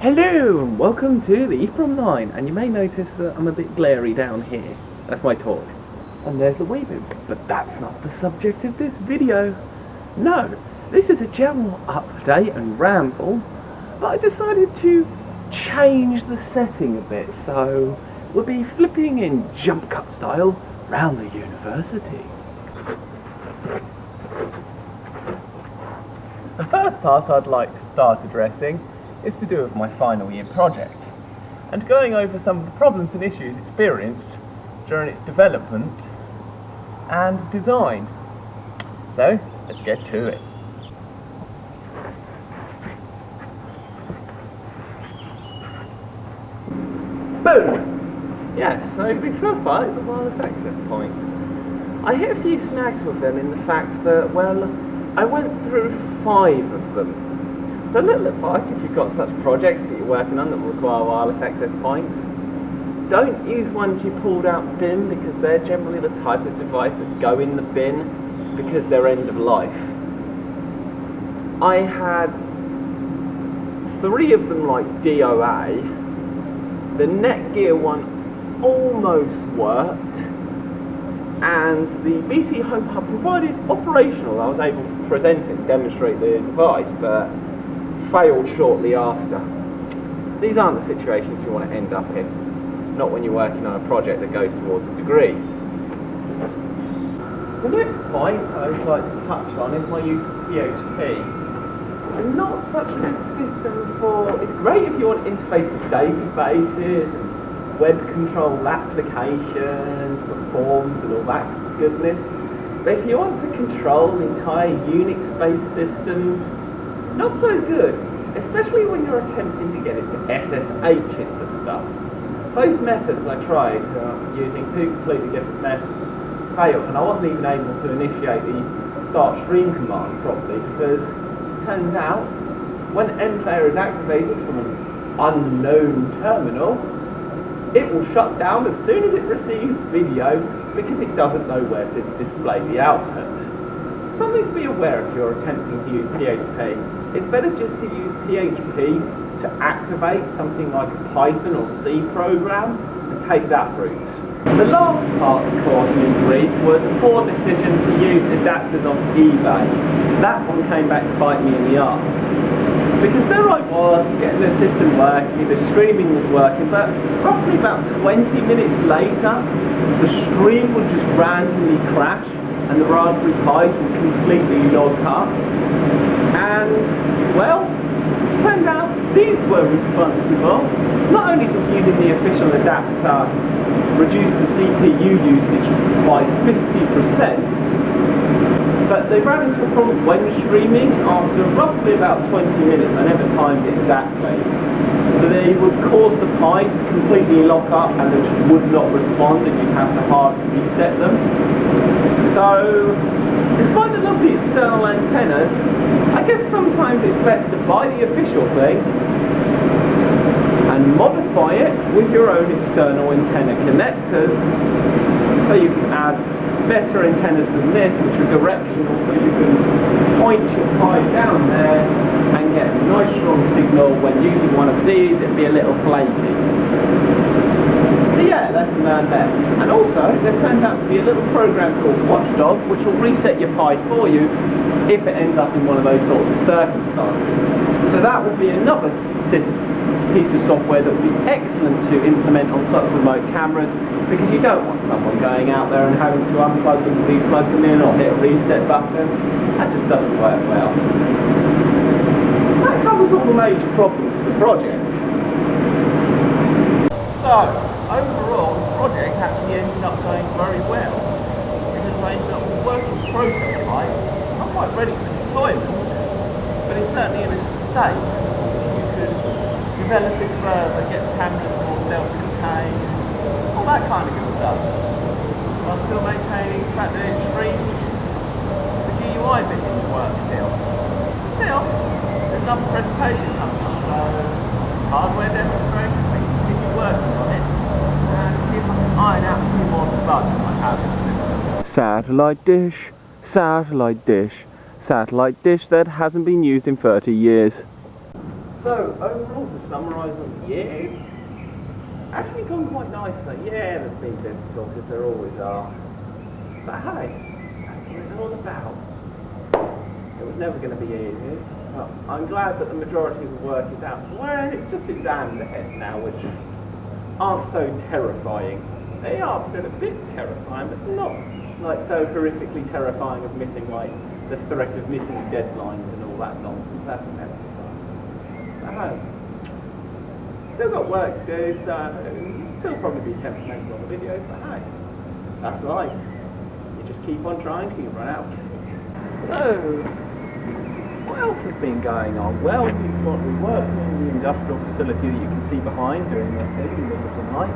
Hello and welcome to the From Line, and you may notice that I'm a bit glary down here. That's my torch. And there's the weeping, but that's not the subject of this video. No, this is a general update and ramble, but I decided to change the setting a bit, so we'll be flipping in jump cut style round the university. The first part I'd like to start addressing is to do with my final year project, and going over some of the problems and issues experienced during its development and design. So, let's get to it. Boom! Yes, so the first part is the wireless access point. I hit a few snags with them in the fact that, well, I went through 5 of them. So a little advice if you've got such projects that you're working on that require wireless access points. Don't use ones you pulled out the bin, because they're generally the type of device that go in the bin because they're end of life. I had 3 of them like DOA. The Netgear one almost worked, and the BT Home Hub provided operational. I was able to present it and demonstrate the device, but failed shortly after. These aren't the situations you want to end up in, not when you're working on a project that goes towards a degree. The next point I would like to touch on is my use of PHP. And not such a system for, it's great if you want to interface with databases, web control applications, for forms and all that goodness. But if you want to control entire Unix-based systems, not so good, especially when you're attempting to get into SSH into stuff. Those methods I tried using 2 completely different methods failed, and I wasn't even able to initiate the start stream command properly, because it turns out when mPlayer is activated from an unknown terminal, it will shut down as soon as it receives video, because it doesn't know where to display the output. Something to be aware if you're attempting to use PHP. It's better just to use PHP to activate something like a Python or C program and take that route. The last part that caused me grief was a poor decision to use adapters off eBay. That one came back to bite me in the arse. Because there I was, getting the system working, the streaming was working, but roughly about 20 minutes later, the stream would just randomly crash and the Raspberry Pis would completely log up. And, well, it turned out these were responsible. Not only does using the official adapter reduce the CPU usage by 50%, but they ran into a problem when streaming after roughly about 20 minutes. I never timed it exactly. So they would cause the Pi to completely lock up and they just would not respond, and you'd have to hard reset them. So, despite the lovely external antennas, I guess sometimes it's best to buy the official thing and modify it with your own external antenna connectors, so you can add better antennas than this, which are directional, so you can point your Pi down there and get a nice strong signal. When using one of these, it'd be a little flaky. So yeah, lesson learned there. And also, there turns out to be a little program called Watchdog, which will reset your Pi for you if it ends up in one of those sorts of circumstances. So that will be another piece of software that would be excellent to implement on such remote cameras, because you don't want someone going out there and having to unplug them, replug them in, or hit a reset button. That just doesn't work well. That covers all the major problems of the project. So, overall, the project actually ended up going very well, because I ended up with a working prototype, not quite ready for deployment, but it's certainly in a state. You could develop it further, get the cameras more self-contained, all that kind of good stuff, while still maintaining the fact that it streams the GUI bit into work still. Still, there's another presentation coming up, so hardware demonstration, we can continue working on it, and see if I can iron out a few more bugs I have in the system. Satellite dish, satellite dish, satellite dish that hasn't been used in 30 years. So, overall, to summarise on the year, actually gone quite nicely. Yeah, there's been difficulties, there always are. But hey, that's what it's all about. It was never going to be easy. Well, I'm glad that the majority of the work is out. Well, it's just exams ahead now, which aren't so terrifying. They are still a bit terrifying, but not like so horrifically terrifying of missing, like, the threat of missing deadlines and all that nonsense. That's never fun. But hey, still got work to do, so still probably be temperamental on the videos, but hey, that's life. You just keep on trying till you run out. So, what else has been going on? Well, we've worked in the industrial facility that you can see behind doing their thing in the middle of the night.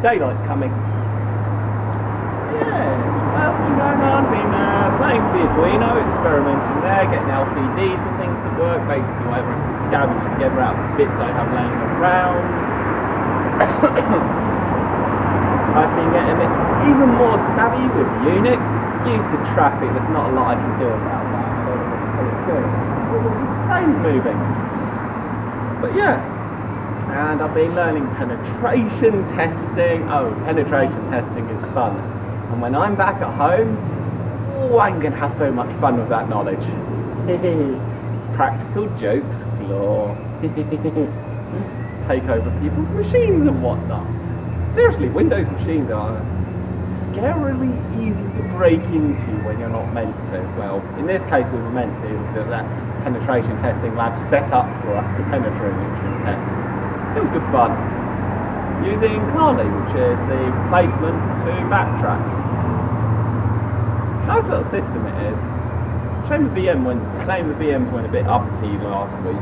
Daylight's coming. Yeah, well, what's been going on? Been playing with the Arduino, experimenting there, getting LCDs and things to work, basically whatever I can scavenge together out of the bits I have laying around. I've been getting even more savvy with Unix. Due to traffic, there's not a lot I can do about that. Train's moving. But yeah. AndVe been learning penetration testing. Oh, penetration testing is fun. And when I'm back at home, I'm going to have so much fun with that knowledge. Practical jokes galore. Take over people's machines and whatnot. Seriously, Windows machines are scarily easy to break into when you're not meant to. Well, in this case we were meant to, because that penetration testing lab set up for us to penetrate and test. It was good fun. Using Kali, which is the replacement to Backtrack. Nice little system it is. Shame the VMs went a bit uppity last week.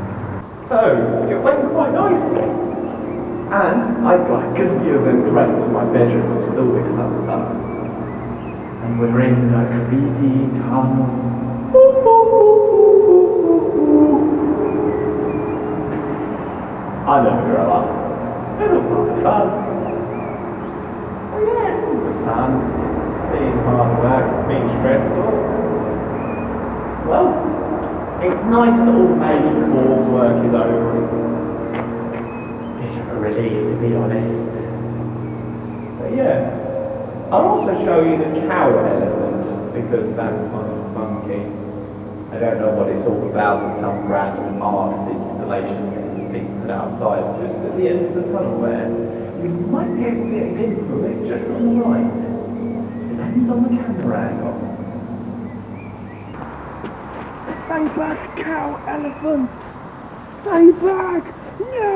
So, it went quite nicely. And I've got a good view of them crates in my bedroom with all this other stuff. And we're in a creepy tunnel. I never grow up. It'll be fun. Oh yeah, it's all the fun. Being hard work, being stressful. Well, it's nice that all maybe coursework is over. It's a relief, to be honest. But yeah, I'll also show you the cow element, because that's kind of funky. I don't know what it's all about, with some random art installation being put outside, just at the end of the tunnel there. You might be able to get a glimpse of it just on the right. Depends on the camera angle. Stay back, cow elephant! Stay back! No!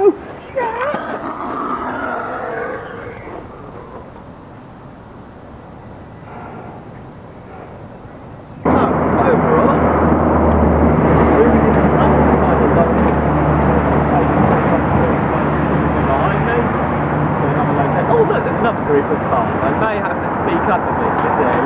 Group of cars. I may have to speak up a bit today.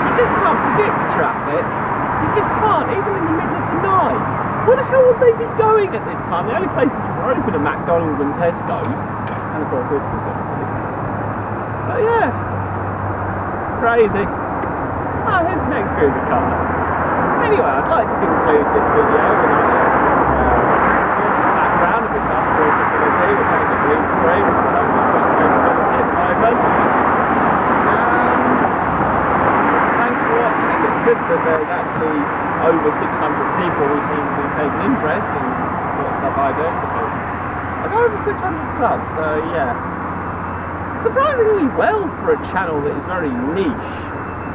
You just can't predict traffic. You just can't, even in the middle of the night. Where the hell would they be going at this time? The only places were open are McDonald's and Tesco's. And of course this was it. But yeah. Crazy. Oh, here's the next group of cars. Anyway, I'd like to conclude this video with a background of the industrial facility, which has a green screen, which is only at the moment. Thanks for watching. It's good that there's actually over 600 people who seem to take an interest in what stuff I do. I got over 600 subs, so yeah. Surprisingly well for a channel that is very niche.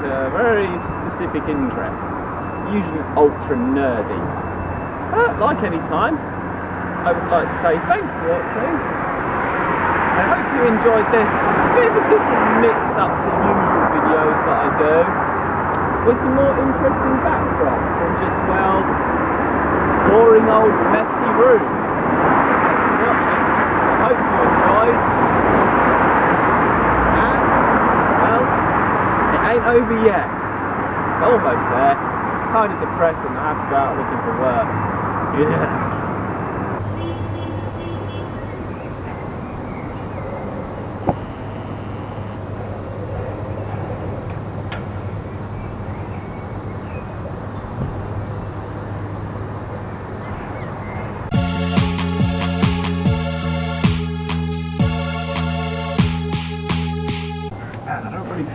Very specific interest, usually ultra nerdy. Like any time, I would like to say thanks for watching. I hope you enjoyed this bit of a different mix up to usual videos that I do, with some more interesting backdrops than just, well, boring old messy rooms. Thanks for watching. I hope you enjoyed. Ain't over yet. Almost there. Kind of depressing. I have to go out looking for work. Yeah.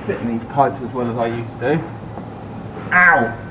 fitting these pipes as well as I used to. Ow!